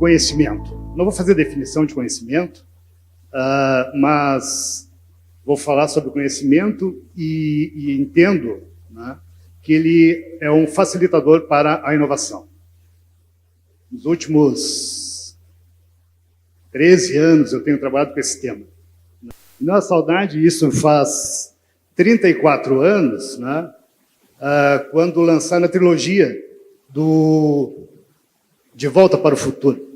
conhecimento. Não vou fazer definição de conhecimento, mas vou falar sobre o conhecimento e entendo, né, que ele é um facilitador para a inovação. Nos últimos 13 anos eu tenho trabalhado com esse tema. Não é saudade, isso faz 34 anos, né, quando lançaram a trilogia De Volta para o Futuro.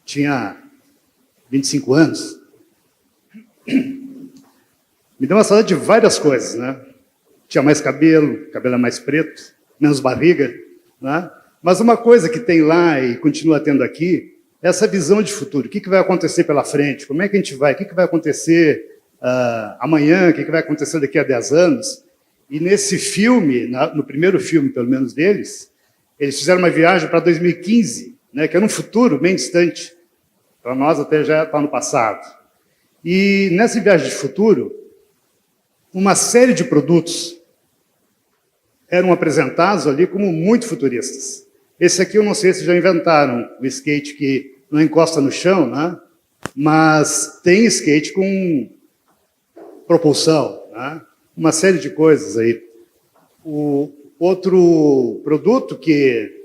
Tinha 25 anos. Me deu uma saudade de várias coisas, né? Tinha mais cabelo, cabelo é mais preto, menos barriga, né? Mas uma coisa que tem lá e continua tendo aqui é essa visão de futuro. O que vai acontecer pela frente? Como é que a gente vai? O que vai acontecer amanhã? O que vai acontecer daqui a 10 anos? E nesse filme, no primeiro filme, pelo menos deles, eles fizeram uma viagem para 2015, né, que era um futuro bem distante. Para nós até já está no passado. E nessa viagem de futuro, uma série de produtos eram apresentados ali como muito futuristas. Esse aqui eu não sei se já inventaram o skate que não encosta no chão, né? Mas tem skate com propulsão, né? Uma série de coisas aí. O outro produto que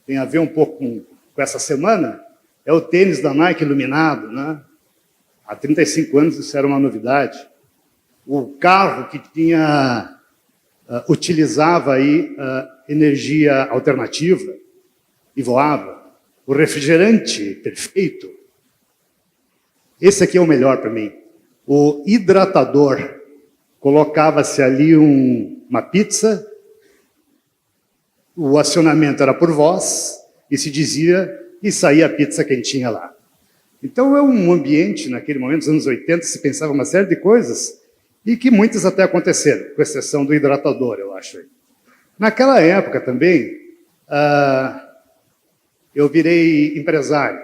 tem a ver um pouco com essa semana é o tênis da Nike iluminado, né? Há 35 anos isso era uma novidade. O carro que utilizava aí energia alternativa e voava. O refrigerante perfeito. Esse aqui é o melhor para mim. O hidratador. Colocava-se ali uma pizza, o acionamento era por voz, e se dizia, e saía a pizza quentinha lá. Então é um ambiente, naquele momento, nos anos 80, se pensava uma série de coisas, e que muitas até aconteceram, com exceção do hidratador, eu acho. Naquela época também, eu virei empresário.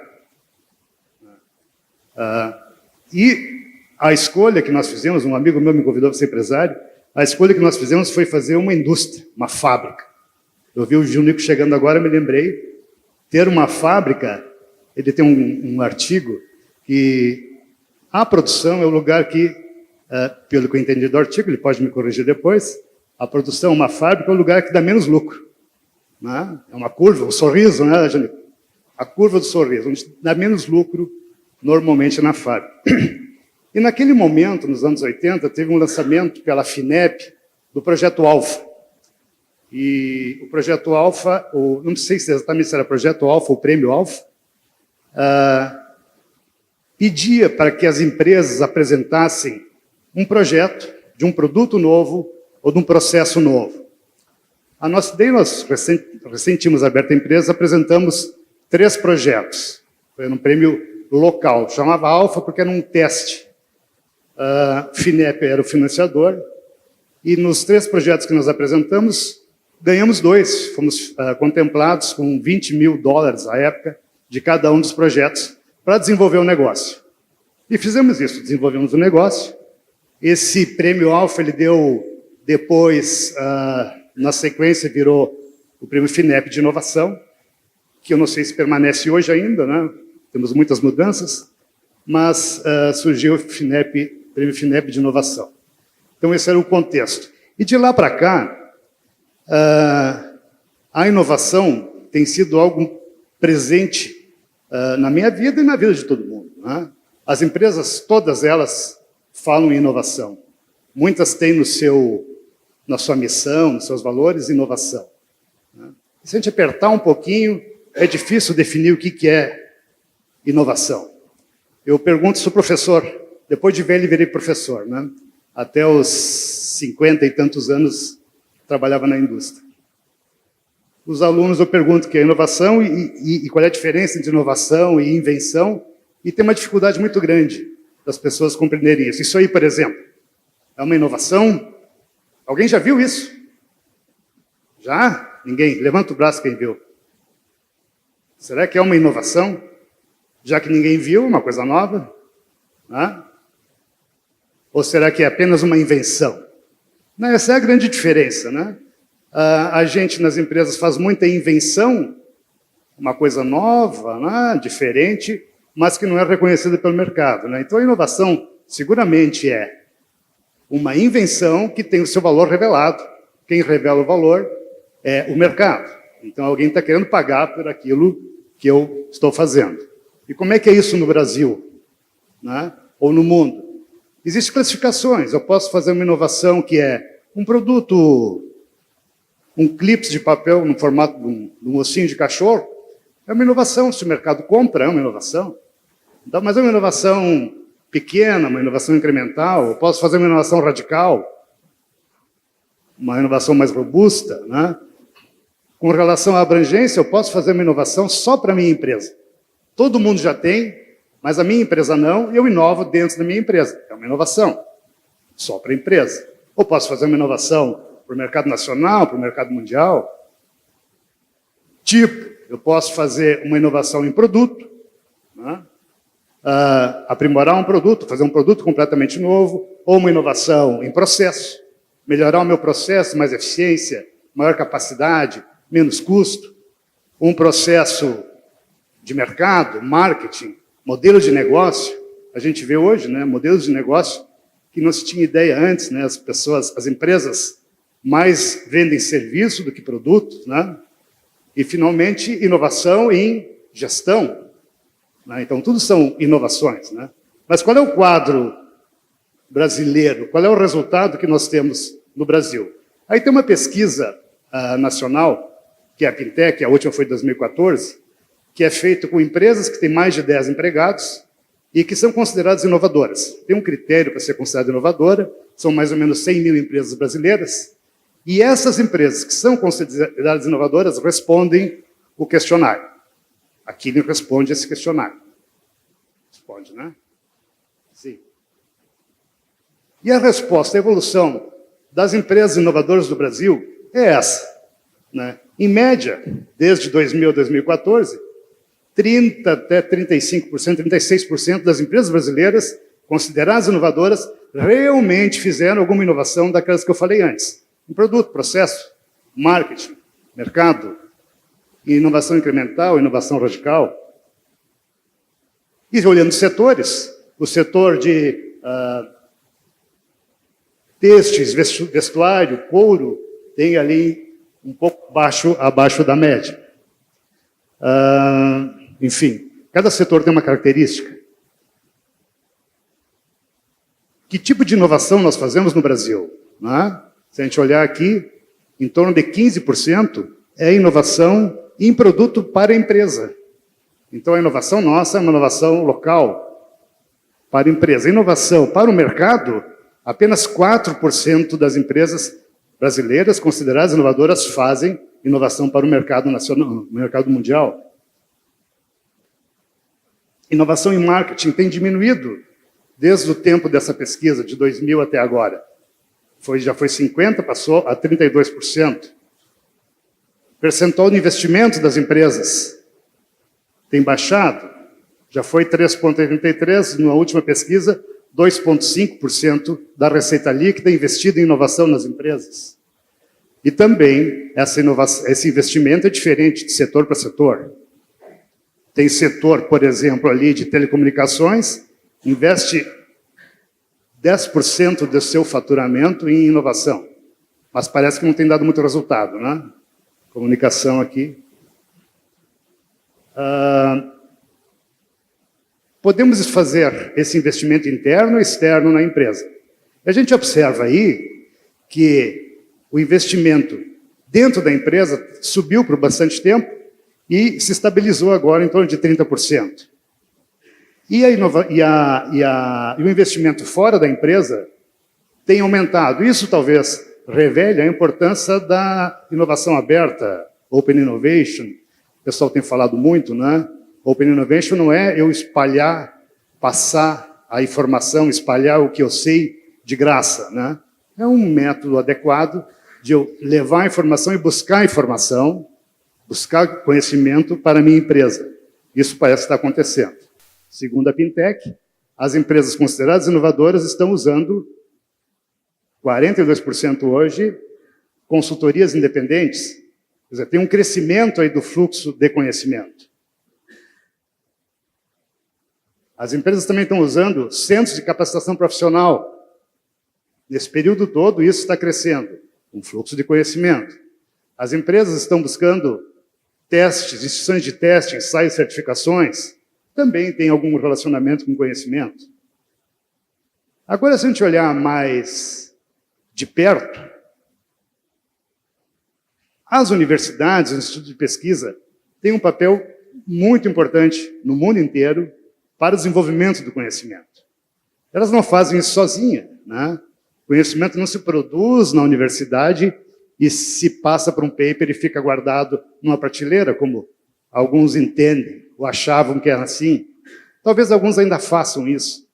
E a escolha que nós fizemos, um amigo meu me convidou para ser empresário, a escolha que nós fizemos foi fazer uma indústria, uma fábrica. Eu vi o Junico chegando agora, me lembrei, ter uma fábrica, ele tem um artigo que a produção é o lugar que, pelo que eu entendi do artigo, ele pode me corrigir depois, a produção, uma fábrica, é o lugar que dá menos lucro. Né? É uma curva, o sorriso, né, Junico? A curva do sorriso, onde dá menos lucro, normalmente, na fábrica. E naquele momento, nos anos 80, teve um lançamento pela FINEP do Projeto Alfa. E o Projeto Alfa, não sei se exatamente se era Projeto Alfa ou Prêmio Alfa, pedia para que as empresas apresentassem um projeto de um produto novo ou de um processo novo. A nossa ideia, nós recém tínhamos aberto a empresa, apresentamos 3 projetos. Foi um prêmio local, chamava Alfa porque era um teste. FINEP era o financiador, e nos 3 projetos que nós apresentamos, ganhamos 2, fomos contemplados com $20 mil à época, de cada um dos projetos, para desenvolver o negócio. E fizemos isso, desenvolvemos o negócio. Esse prêmio Alfa, ele deu depois, na sequência, virou o prêmio FINEP de inovação, que eu não sei se permanece hoje ainda, né? Temos muitas mudanças, mas surgiu o prêmio FINEP de inovação. Então esse era o contexto. E de lá para cá, a inovação tem sido algo presente na minha vida e na vida de todo mundo, né? As empresas, todas elas, falam em inovação. Muitas têm na sua missão, nos seus valores, inovação. Né? Se a gente apertar um pouquinho, é difícil definir o que é inovação. Eu pergunto, sou professor, depois de velho virei professor, né? Até os 50 e tantos anos trabalhava na indústria. Os alunos eu pergunto o que é inovação e qual é a diferença entre inovação e invenção, e tem uma dificuldade muito grande das pessoas compreenderem isso. Isso aí, por exemplo, é uma inovação? Alguém já viu isso? Já? Ninguém? Levanta o braço quem viu. Será que é uma inovação? Já que ninguém viu, uma coisa nova? Né? Ou será que é apenas uma invenção? Não, essa é a grande diferença, né? A gente nas empresas faz muita invenção, uma coisa nova, né, diferente, mas que não é reconhecida pelo mercado, né? Então, a inovação seguramente é uma invenção que tem o seu valor revelado. Quem revela o valor é o mercado. Então, alguém está querendo pagar por aquilo que eu estou fazendo. E como é que é isso no Brasil, né? Ou no mundo? Existem classificações. Eu posso fazer uma inovação que é um produto, um clipe de papel no formato de um ossinho de cachorro. É uma inovação. Se o mercado compra, é uma inovação. Então, mas é uma inovação pequena, uma inovação incremental. Eu posso fazer uma inovação radical, uma inovação mais robusta, né? Com relação à abrangência, eu posso fazer uma inovação só para a minha empresa. Todo mundo já tem, mas a minha empresa não, e eu inovo dentro da minha empresa. É uma inovação só para a empresa. Ou posso fazer uma inovação para o mercado nacional, para o mercado mundial. Tipo, eu posso fazer uma inovação em produto, né? Aprimorar um produto, fazer um produto completamente novo, ou uma inovação em processo, melhorar o meu processo, mais eficiência, maior capacidade, menos custo, um processo de mercado, marketing, modelo de negócio. A gente vê hoje, né, modelos de negócio que não se tinha ideia antes, né, as empresas mais vendem serviço do que produtos, né? E, finalmente, inovação em gestão, né? Então, tudo são inovações, né? Mas qual é o quadro brasileiro? Qual é o resultado que nós temos no Brasil? Aí tem uma pesquisa nacional, que é a Pintec, a última foi de 2014, que é feita com empresas que têm mais de 10 empregados e que são consideradas inovadoras. Tem um critério para ser considerada inovadora, são mais ou menos 100 mil empresas brasileiras, e essas empresas que são consideradas inovadoras respondem o questionário. Aqui não responde esse questionário. Responde, né? Sim. E a resposta, a evolução das empresas inovadoras do Brasil é essa, né? Em média, desde 2000 a 2014, 30% até 35%, 36% das empresas brasileiras consideradas inovadoras realmente fizeram alguma inovação daquelas que eu falei antes. Um produto, processo, marketing, mercado, inovação incremental, inovação radical. E olhando os setores, o setor de têxteis, vestuário, couro, tem ali um pouco abaixo da média. Enfim, cada setor tem uma característica. Que tipo de inovação nós fazemos no Brasil? Né? Se a gente olhar aqui, em torno de 15% é inovação em produto para a empresa. Então, a inovação nossa é uma inovação local para a empresa. A inovação para o mercado, apenas 4% das empresas brasileiras consideradas inovadoras fazem inovação para o mercado nacional, no mercado mundial. Inovação em marketing tem diminuído desde o tempo dessa pesquisa, de 2000 até agora. Já foi 50%, passou a 32%. Percentual de investimento das empresas tem baixado, já foi 3,83%, na última pesquisa, 2,5% da receita líquida investida em inovação nas empresas. E também, esse investimento é diferente de setor para setor. Tem setor, por exemplo, ali de telecomunicações, investe 10% do seu faturamento em inovação. Mas parece que não tem dado muito resultado, né? Comunicação aqui. Podemos fazer esse investimento interno e externo na empresa. A gente observa aí que o investimento dentro da empresa subiu por bastante tempo e se estabilizou agora em torno de 30%. E o investimento fora da empresa tem aumentado. Isso talvez revele a importância da inovação aberta, Open Innovation. O pessoal tem falado muito, né? Open Innovation não é eu espalhar, passar a informação, espalhar o que eu sei de graça, né? É um método adequado de eu levar a informação e buscar informação, buscar conhecimento para a minha empresa. Isso parece estar acontecendo. Segundo a Pintec, as empresas consideradas inovadoras estão usando 42% hoje consultorias independentes, Quer dizer, tem um crescimento aí do fluxo de conhecimento. As empresas também estão usando centros de capacitação profissional. Nesse período todo, isso está crescendo, um fluxo de conhecimento. As empresas estão buscando testes, instituições de teste, ensaios e certificações, também tem algum relacionamento com conhecimento. Agora, se a gente olhar mais de perto, as universidades, os institutos de pesquisa, têm um papel muito importante no mundo inteiro para o desenvolvimento do conhecimento. Elas não fazem isso sozinhas, né? O conhecimento não se produz na universidade e se passa por um paper e fica guardado numa prateleira, como alguns entendem ou achavam que era assim. Talvez alguns ainda façam isso.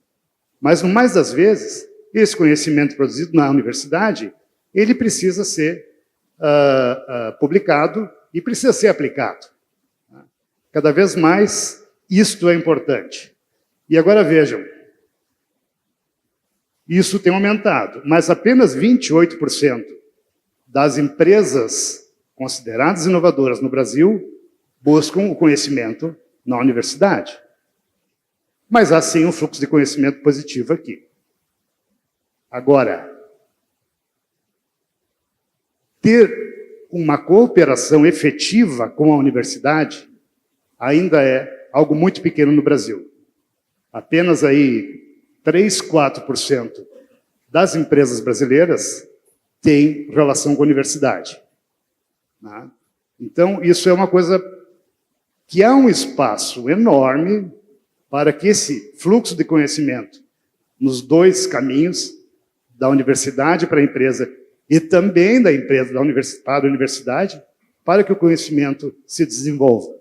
Mas, no mais das vezes, esse conhecimento produzido na universidade, ele precisa ser publicado e precisa ser aplicado. Cada vez mais, isto é importante. E agora vejam, isso tem aumentado, mas apenas 28% das empresas consideradas inovadoras no Brasil buscam o conhecimento na universidade. Mas há sim um fluxo de conhecimento positivo aqui. Agora, ter uma cooperação efetiva com a universidade ainda é algo muito pequeno no Brasil. Apenas aí 3, 4% das empresas brasileiras têm relação com a universidade. Né? Então, isso é uma coisa que há um espaço enorme para que esse fluxo de conhecimento nos dois caminhos, da universidade para a empresa e também da empresa para a universidade, para que o conhecimento se desenvolva,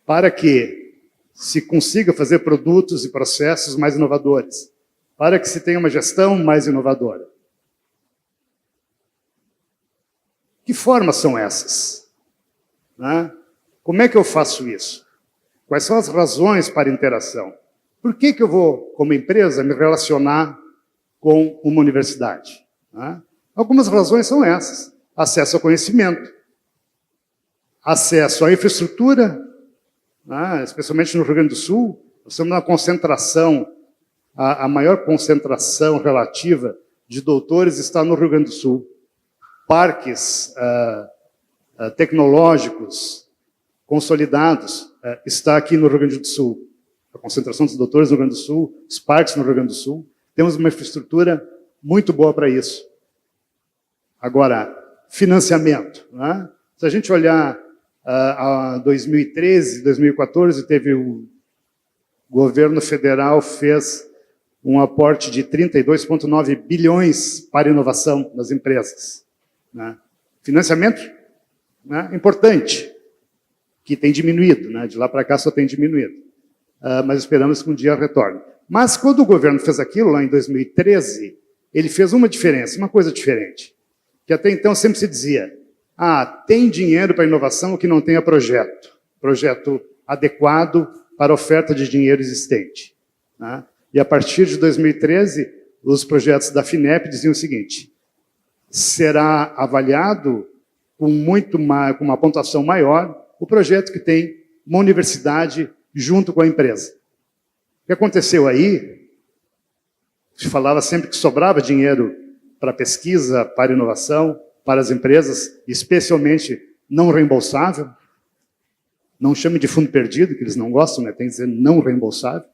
para que se consiga fazer produtos e processos mais inovadores, para que se tenha uma gestão mais inovadora. Que formas são essas? Né? Como é que eu faço isso? Quais são as razões para a interação? Por que eu vou, como empresa, me relacionar com uma universidade? Né? Algumas razões são essas. Acesso ao conhecimento, acesso à infraestrutura, né? Especialmente no Rio Grande do Sul, nós temos uma concentração, a maior concentração relativa de doutores está no Rio Grande do Sul. Parques tecnológicos consolidados está aqui no Rio Grande do Sul. A concentração dos doutores no Rio Grande do Sul, os parques no Rio Grande do Sul. Temos uma infraestrutura muito boa para isso. Agora, financiamento. Né? Se a gente olhar a 2013, 2014, teve o governo federal fez um aporte de 32,9 bilhões para inovação nas empresas. Né? Financiamento, né, importante, que tem diminuído, né? De lá para cá só tem diminuído. Mas esperamos que um dia retorne. Mas quando o governo fez aquilo, lá em 2013, ele fez uma diferença, uma coisa diferente. Que até então sempre se dizia, tem dinheiro para inovação, o que não tem é projeto. Projeto adequado para a oferta de dinheiro existente. Né? E a partir de 2013, os projetos da FINEP diziam o seguinte, será avaliado com uma pontuação maior o projeto que tem uma universidade junto com a empresa. O que aconteceu aí, se falava sempre que sobrava dinheiro para pesquisa, para inovação, para as empresas, especialmente não reembolsável, não chame de fundo perdido, que eles não gostam, né? Tem que dizer não reembolsável.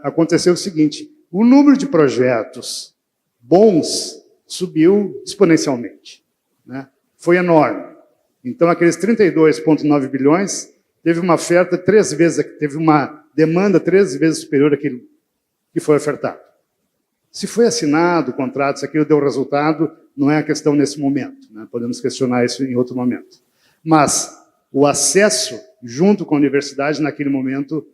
Aconteceu o seguinte, o número de projetos bons subiu exponencialmente. Né? Foi enorme. Então, aqueles 32,9 bilhões, teve uma oferta teve uma demanda 3 vezes superior àquilo que foi ofertado. Se foi assinado o contrato, se aquilo deu resultado, não é a questão nesse momento. Né? Podemos questionar isso em outro momento. Mas o acesso, junto com a universidade, naquele momento,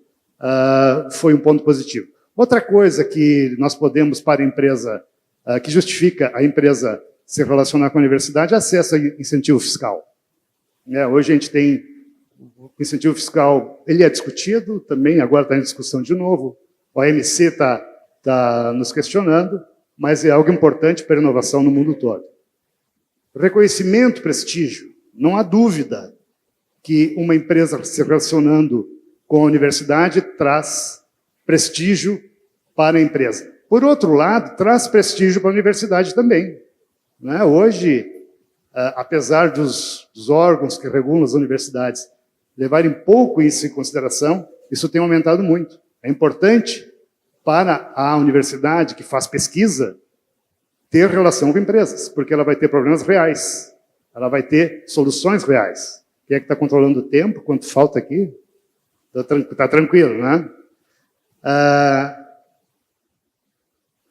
foi um ponto positivo. Outra coisa que nós podemos, para a empresa, que justifica a empresa se relacionar com a universidade, é acesso a incentivo fiscal. Hoje a gente tem o incentivo fiscal, ele é discutido também, agora está em discussão de novo, o OMC está nos questionando, mas é algo importante para a inovação no mundo todo. Reconhecimento, prestígio. Não há dúvida que uma empresa se relacionando com a universidade traz prestígio para a empresa. Por outro lado, traz prestígio para a universidade também. Né? Hoje, apesar dos órgãos que regulam as universidades levarem pouco isso em consideração, isso tem aumentado muito. É importante para a universidade que faz pesquisa ter relação com empresas, porque ela vai ter problemas reais, ela vai ter soluções reais. Quem é que está controlando o tempo? Quanto falta aqui? Está tranquilo, né?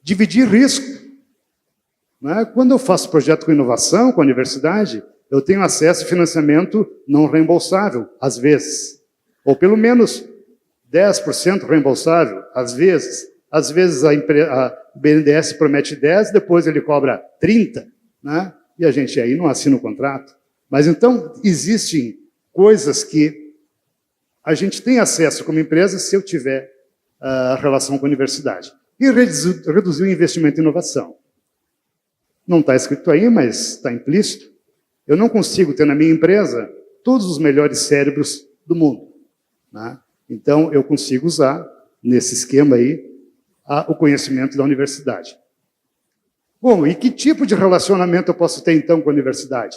Dividir risco. Né? Quando eu faço projeto com inovação, com a universidade, eu tenho acesso a financiamento não reembolsável, às vezes. Ou pelo menos 10% reembolsável, às vezes. Às vezes a BNDES promete 10, depois ele cobra 30, né? E a gente aí não assina o contrato. Mas então existem coisas que a gente tem acesso como empresa se eu tiver relação com a universidade. E reduzir o investimento em inovação. Não está escrito aí, mas está implícito. Eu não consigo ter na minha empresa todos os melhores cérebros do mundo. Né? Então, eu consigo usar, nesse esquema aí, o conhecimento da universidade. Bom, e que tipo de relacionamento eu posso ter, então, com a universidade?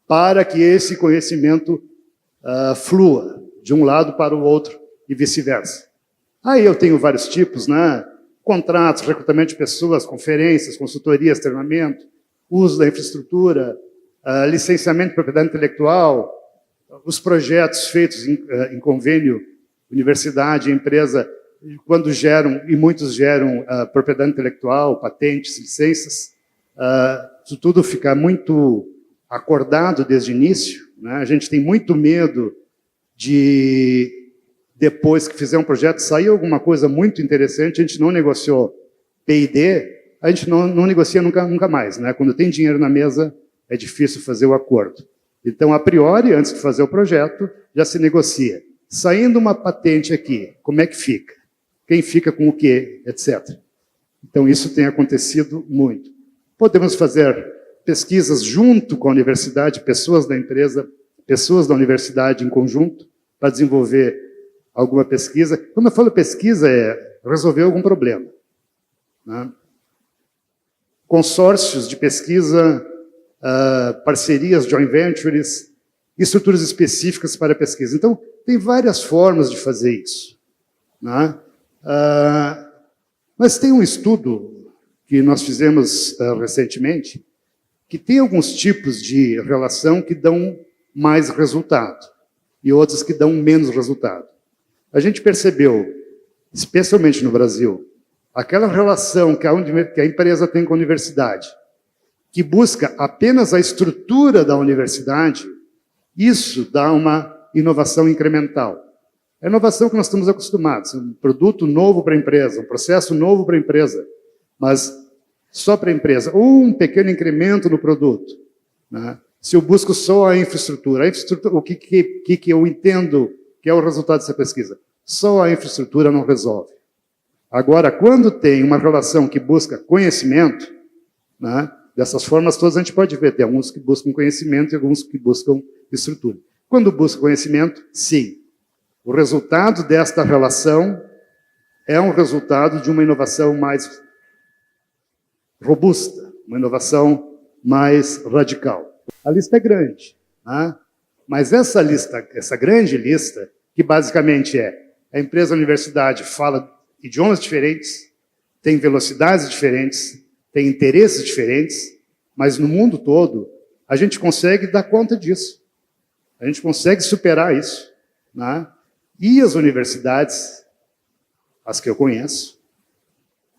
Para que esse conhecimento flua de um lado para o outro e vice-versa. Aí eu tenho vários tipos, né? Contratos, recrutamento de pessoas, conferências, consultorias, treinamento, uso da infraestrutura, licenciamento de propriedade intelectual, os projetos feitos em convênio, universidade, empresa, quando geram, e muitos geram propriedade intelectual, patentes, licenças, isso tudo fica muito acordado desde o início. Né? A gente tem muito medo de, depois que fizer um projeto, sair alguma coisa muito interessante, a gente não negociou P&D, a gente não negocia nunca mais. Né? Quando tem dinheiro na mesa, é difícil fazer o acordo. Então, a priori, antes de fazer o projeto, já se negocia. Saindo uma patente aqui, como é que fica? Quem fica com o quê, etc. Então, isso tem acontecido muito. Podemos fazer pesquisas junto com a universidade, pessoas da empresa, pessoas da universidade em conjunto, para desenvolver alguma pesquisa. Quando eu falo pesquisa, é resolver algum problema. Né? Consórcios de pesquisa, parcerias, joint ventures, estruturas específicas para a pesquisa. Então, tem várias formas de fazer isso. Né? Mas tem um estudo que nós fizemos recentemente, que tem alguns tipos de relação que dão mais resultado e outros que dão menos resultado. A gente percebeu, especialmente no Brasil, aquela relação que a empresa tem com a universidade, que busca apenas a estrutura da universidade, isso dá uma inovação incremental. É a inovação que nós estamos acostumados, um produto novo para a empresa, um processo novo para a empresa, mas só para a empresa, ou um pequeno incremento no produto. Né? Se eu busco só a infraestrutura o que eu entendo que é o resultado dessa pesquisa? Só a infraestrutura não resolve. Agora, quando tem uma relação que busca conhecimento, né, dessas formas todas a gente pode ver, tem alguns que buscam conhecimento e alguns que buscam estrutura. Quando busca conhecimento, sim. O resultado desta relação é um resultado de uma inovação mais robusta, uma inovação mais radical. A lista é grande, né? Mas essa grande lista, que basicamente é a empresa, a universidade fala idiomas diferentes, tem velocidades diferentes, tem interesses diferentes, mas no mundo todo a gente consegue dar conta disso. A gente consegue superar isso. Né? E as universidades, as que eu conheço,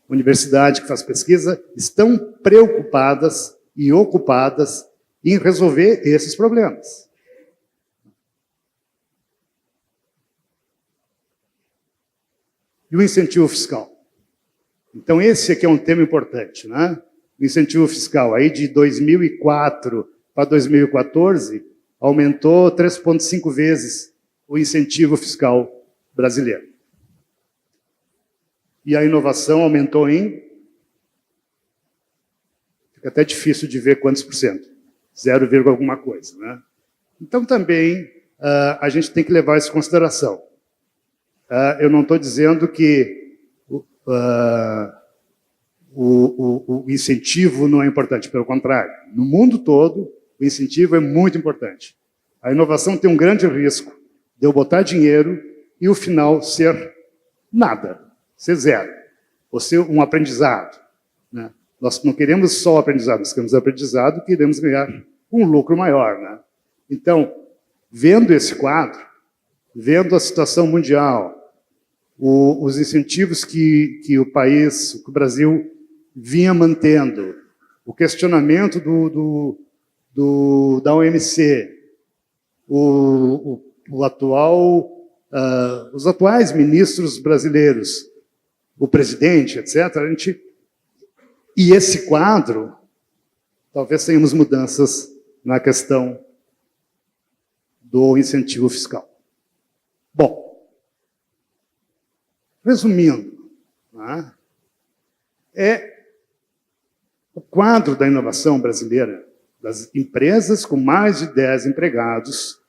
universidade que faz pesquisa, estão preocupadas e ocupadas em resolver esses problemas. E o incentivo fiscal. Então, esse aqui é um tema importante. Né? O incentivo fiscal, aí de 2004 para 2014, aumentou 3,5 vezes o incentivo fiscal brasileiro. E a inovação aumentou em... Fica até difícil de ver quantos por cento. 0, alguma coisa. Né? Então, também, a gente tem que levar isso em consideração. Eu não estou dizendo que o incentivo não é importante, pelo contrário. No mundo todo, o incentivo é muito importante. A inovação tem um grande risco de eu botar dinheiro e o final ser nada, ser zero, ou ser um aprendizado, né? Nós não queremos só o aprendizado, nós queremos aprendizado e queremos ganhar um lucro maior, né? Então, vendo esse quadro, vendo a situação mundial, os incentivos que o país, que o Brasil vinha mantendo, o questionamento da OMC, os atuais ministros brasileiros, o presidente, etc., e esse quadro, talvez tenhamos mudanças na questão do incentivo fiscal. Bom, resumindo, né, o quadro da inovação brasileira, das empresas com mais de 10 empregados,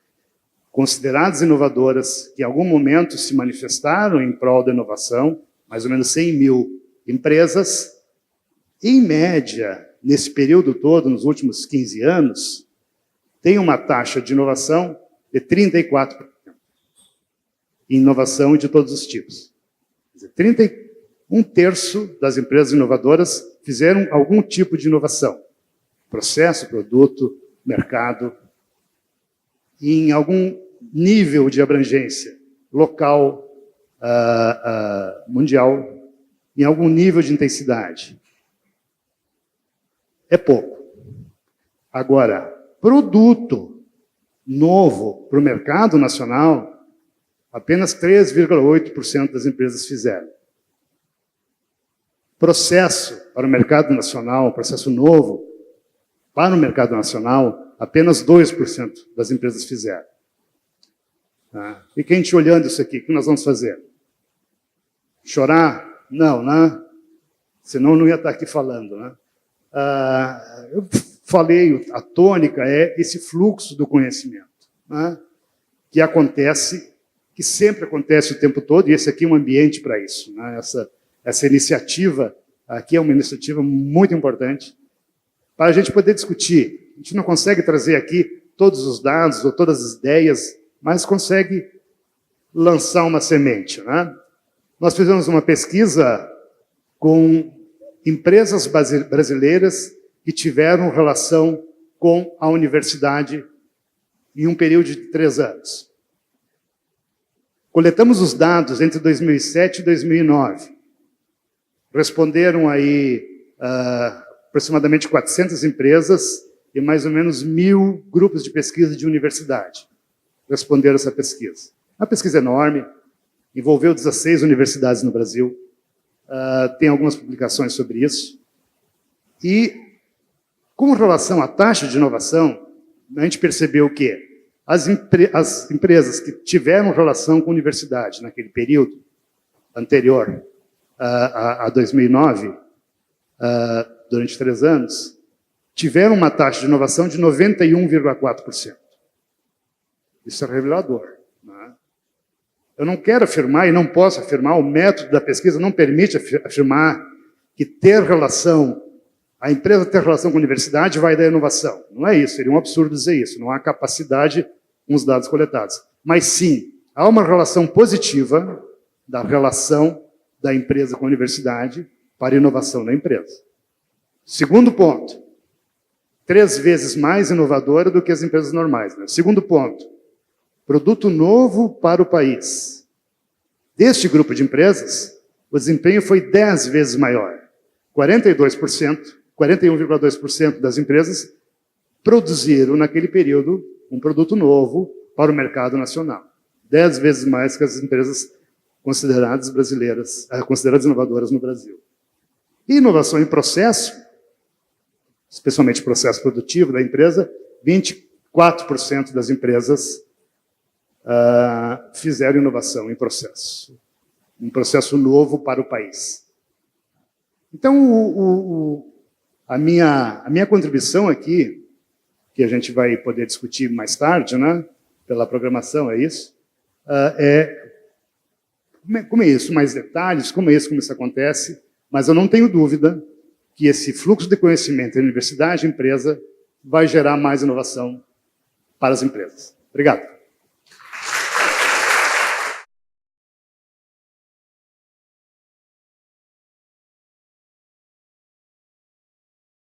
consideradas inovadoras, que em algum momento se manifestaram em prol da inovação, mais ou menos 100 mil empresas, em média, nesse período todo, nos últimos 15 anos, tem uma taxa de inovação de 34%. Inovação de todos os tipos. Quer dizer, um terço das empresas inovadoras fizeram algum tipo de inovação. Processo, produto, mercado, em algum nível de abrangência, local, mundial, em algum nível de intensidade. É pouco. Agora, produto novo para o mercado nacional, apenas 3,8% das empresas fizeram. Processo para o mercado nacional, processo novo para o mercado nacional, apenas 2% das empresas fizeram. Fica a gente olhando isso aqui, o que nós vamos fazer? Chorar? Não, né? Senão eu não ia estar aqui falando, né? Eu falei, a tônica é esse fluxo do conhecimento, né? Que acontece, que sempre acontece o tempo todo, e esse aqui é um ambiente para isso, né? Essa iniciativa aqui é uma iniciativa muito importante para a gente poder discutir. A gente não consegue trazer aqui todos os dados ou todas as ideias, mas consegue lançar uma semente, né? Nós fizemos uma pesquisa com empresas brasileiras que tiveram relação com a universidade em um período de 3 anos. Coletamos os dados entre 2007 e 2009. Responderam aí aproximadamente 400 empresas e mais ou menos 1.000 grupos de pesquisa de universidade responderam essa pesquisa. Uma pesquisa enorme, envolveu 16 universidades no Brasil, tem algumas publicações sobre isso. E, com relação à taxa de inovação, a gente percebeu que as empresas que tiveram relação com a universidade naquele período anterior a 2009, durante 3 anos, tiveram uma taxa de inovação de 91,4%. Isso é revelador, né? Eu não quero afirmar e não posso afirmar, o método da pesquisa não permite afirmar que a empresa ter relação com a universidade vai dar inovação. Não é isso, seria um absurdo dizer isso. Não há capacidade com os dados coletados. Mas sim, há uma relação positiva da relação da empresa com a universidade para a inovação da empresa. Segundo ponto, 3 vezes mais inovadora do que as empresas normais, né? Segundo ponto, produto novo para o país. Deste grupo de empresas, o desempenho foi 10 vezes maior. 41,2% das empresas produziram, naquele período, um produto novo para o mercado nacional. 10 vezes mais que as empresas consideradas inovadoras no Brasil. E inovação em processo, especialmente processo produtivo da empresa, 24% das empresas fizeram inovação em processo. Um processo novo para o país. Então, a minha contribuição aqui, que a gente vai poder discutir mais tarde, né? Pela programação, é isso? Como é isso? Mais detalhes, como isso acontece, mas eu não tenho dúvida que esse fluxo de conhecimento entre universidade e empresa vai gerar mais inovação para as empresas. Obrigado.